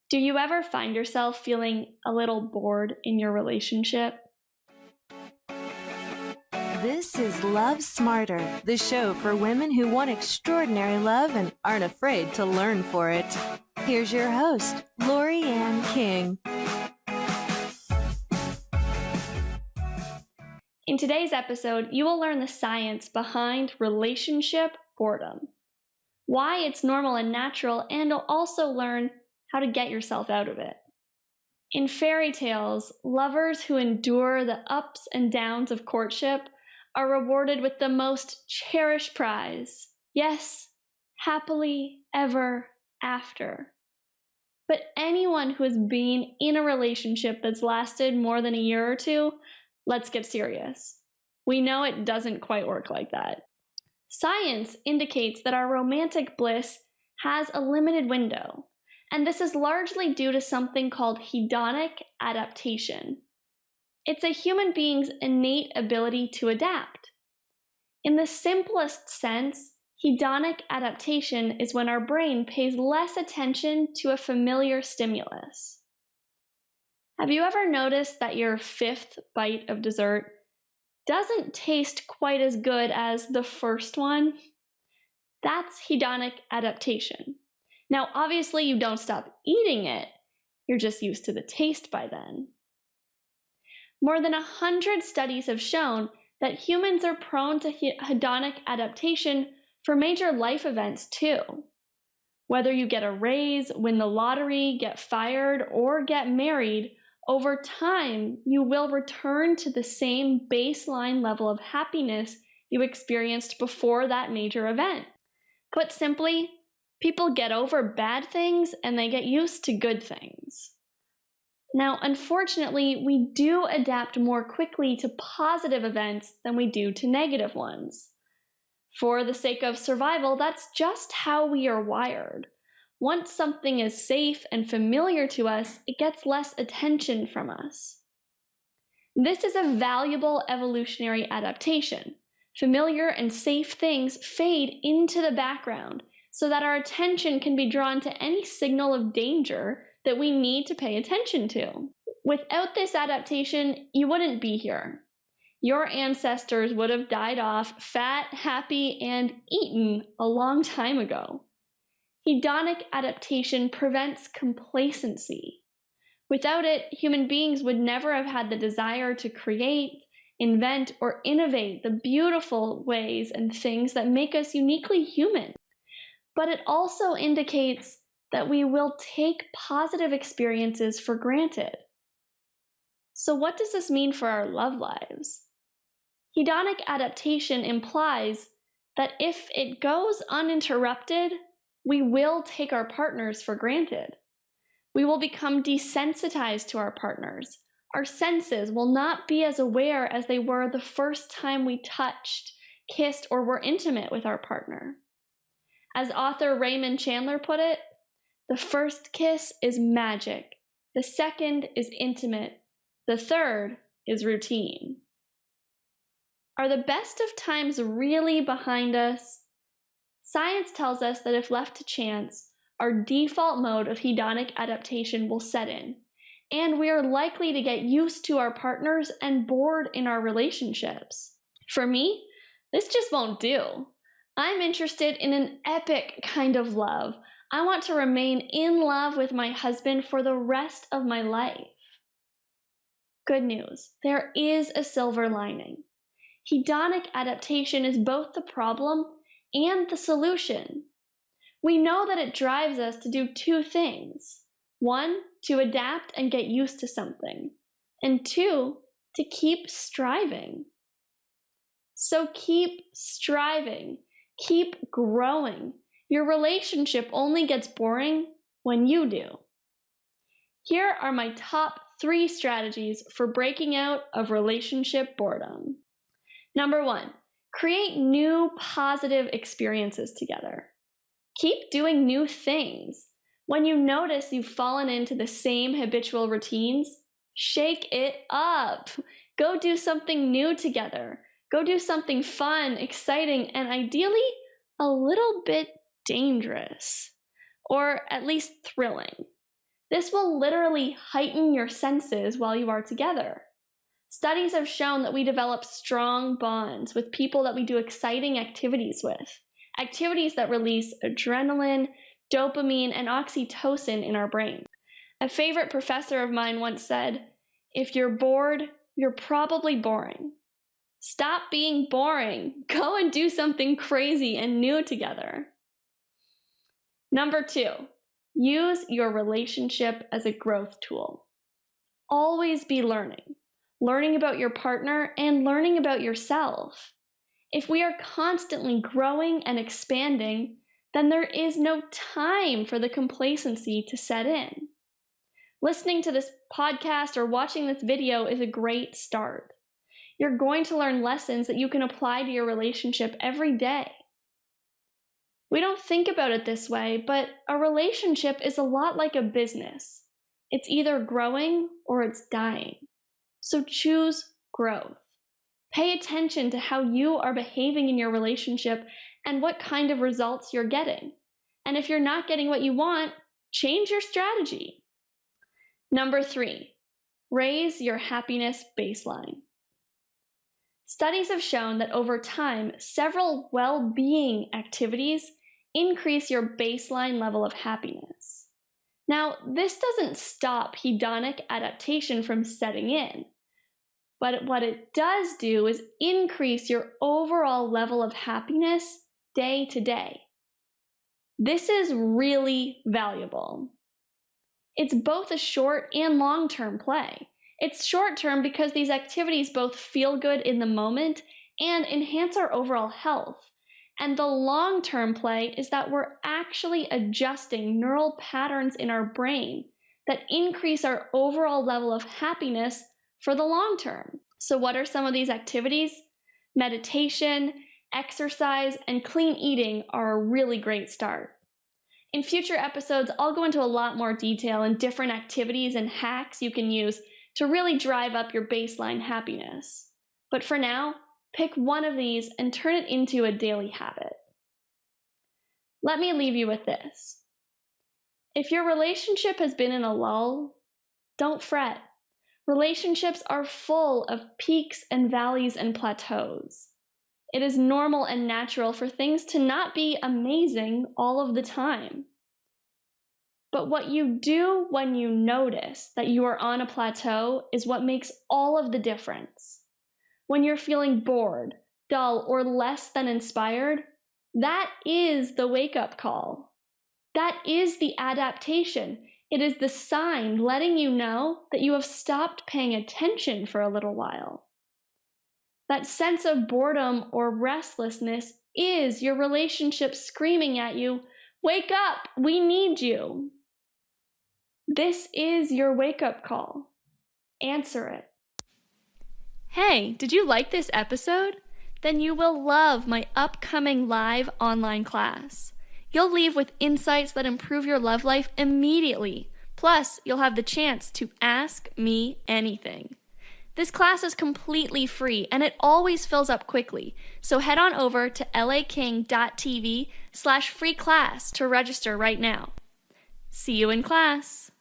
Do you ever find yourself feeling a little bored in your relationship? This is Love Smarter, the show for women who want extraordinary love and aren't afraid to learn for it. Here's your host, Laurie-Anne King. In today's episode, you will learn the science behind relationship boredom, why it's normal and natural, and you'll also learn how to get yourself out of it. In fairy tales, lovers who endure the ups and downs of courtship are rewarded with the most cherished prize. Yes, happily ever after. But anyone who has been in a relationship that's lasted more than a year or two, let's get serious. We know it doesn't quite work like that. Science indicates that our romantic bliss has a limited window, and this is largely due to something called hedonic adaptation. It's a human being's innate ability to adapt. In the simplest sense, hedonic adaptation is when our brain pays less attention to a familiar stimulus. Have you ever noticed that your fifth bite of dessert doesn't taste quite as good as the first one? That's hedonic adaptation. Now, obviously, you don't stop eating it. You're just used to the taste by then. More than 100 studies have shown that humans are prone to hedonic adaptation for major life events too. Whether you get a raise, win the lottery, get fired, or get married, over time, you will return to the same baseline level of happiness you experienced before that major event. Put simply, people get over bad things and they get used to good things. Now, unfortunately, we do adapt more quickly to positive events than we do to negative ones. For the sake of survival, that's just how we are wired. Once something is safe and familiar to us, it gets less attention from us. This is a valuable evolutionary adaptation. Familiar and safe things fade into the background so that our attention can be drawn to any signal of danger that we need to pay attention to. Without this adaptation, you wouldn't be here. Your ancestors would have died off fat, happy, and eaten a long time ago. Hedonic adaptation prevents complacency. Without it, human beings would never have had the desire to create, invent, or innovate the beautiful ways and things that make us uniquely human. But it also indicates that we will take positive experiences for granted. So what does this mean for our love lives? Hedonic adaptation implies that if it goes uninterrupted, we will take our partners for granted. We will become desensitized to our partners. Our senses will not be as aware as they were the first time we touched, kissed, or were intimate with our partner. As author Raymond Chandler put it, the first kiss is magic, the second is intimate, the third is routine. Are the best of times really behind us? Science tells us that if left to chance, our default mode of hedonic adaptation will set in, and we are likely to get used to our partners and bored in our relationships. For me, this just won't do. I'm interested in an epic kind of love. I want to remain in love with my husband for the rest of my life. Good news, there is a silver lining. Hedonic adaptation is both the problem and the solution. We know that it drives us to do two things. One, to adapt and get used to something. And two, to keep striving. So keep striving. Keep growing. Your relationship only gets boring when you do. Here are my top 3 strategies for breaking out of relationship boredom. Number 1, create new positive experiences together. Keep doing new things. When you notice you've fallen into the same habitual routines, shake it up. Go do something new together. Go do something fun, exciting, and ideally a little bit dangerous, or at least thrilling. This will literally heighten your senses while you are together. Studies have shown that we develop strong bonds with people that we do exciting activities with, activities that release adrenaline, dopamine, and oxytocin in our brain. A favorite professor of mine once said, "If you're bored, you're probably boring. Stop being boring. Go and do something crazy and new together." Number 2, use your relationship as a growth tool. Always be learning about your partner and learning about yourself. If we are constantly growing and expanding, then there is no time for the complacency to set in. Listening to this podcast or watching this video is a great start. You're going to learn lessons that you can apply to your relationship every day. We don't think about it this way, but a relationship is a lot like a business. It's either growing or it's dying. So choose growth. Pay attention to how you are behaving in your relationship and what kind of results you're getting. And if you're not getting what you want, change your strategy. Number 3, raise your happiness baseline. Studies have shown that over time, several well-being activities increase your baseline level of happiness. Now, this doesn't stop hedonic adaptation from setting in, but what it does do is increase your overall level of happiness day to day. This is really valuable. It's both a short and long-term play. It's short-term because these activities both feel good in the moment and enhance our overall health. And the long-term play is that we're actually adjusting neural patterns in our brain that increase our overall level of happiness for the long term. So what are some of these activities? Meditation, exercise, and clean eating are a really great start. In future episodes, I'll go into a lot more detail in different activities and hacks you can use to really drive up your baseline happiness. But for now, pick one of these and turn it into a daily habit. Let me leave you with this. If your relationship has been in a lull, don't fret. Relationships are full of peaks and valleys and plateaus. It is normal and natural for things to not be amazing all of the time. But what you do when you notice that you are on a plateau is what makes all of the difference. When you're feeling bored, dull, or less than inspired, that is the wake-up call. That is the adaptation. It is the sign letting you know that you have stopped paying attention for a little while. That sense of boredom or restlessness is your relationship screaming at you, "Wake up, we need you." This is your wake-up call. Answer it. Hey, did you like this episode? Then you will love my upcoming live online class. You'll leave with insights that improve your love life immediately. Plus, you'll have the chance to ask me anything. This class is completely free and it always fills up quickly. So head on over to laking.tv/free class to register right now. See you in class.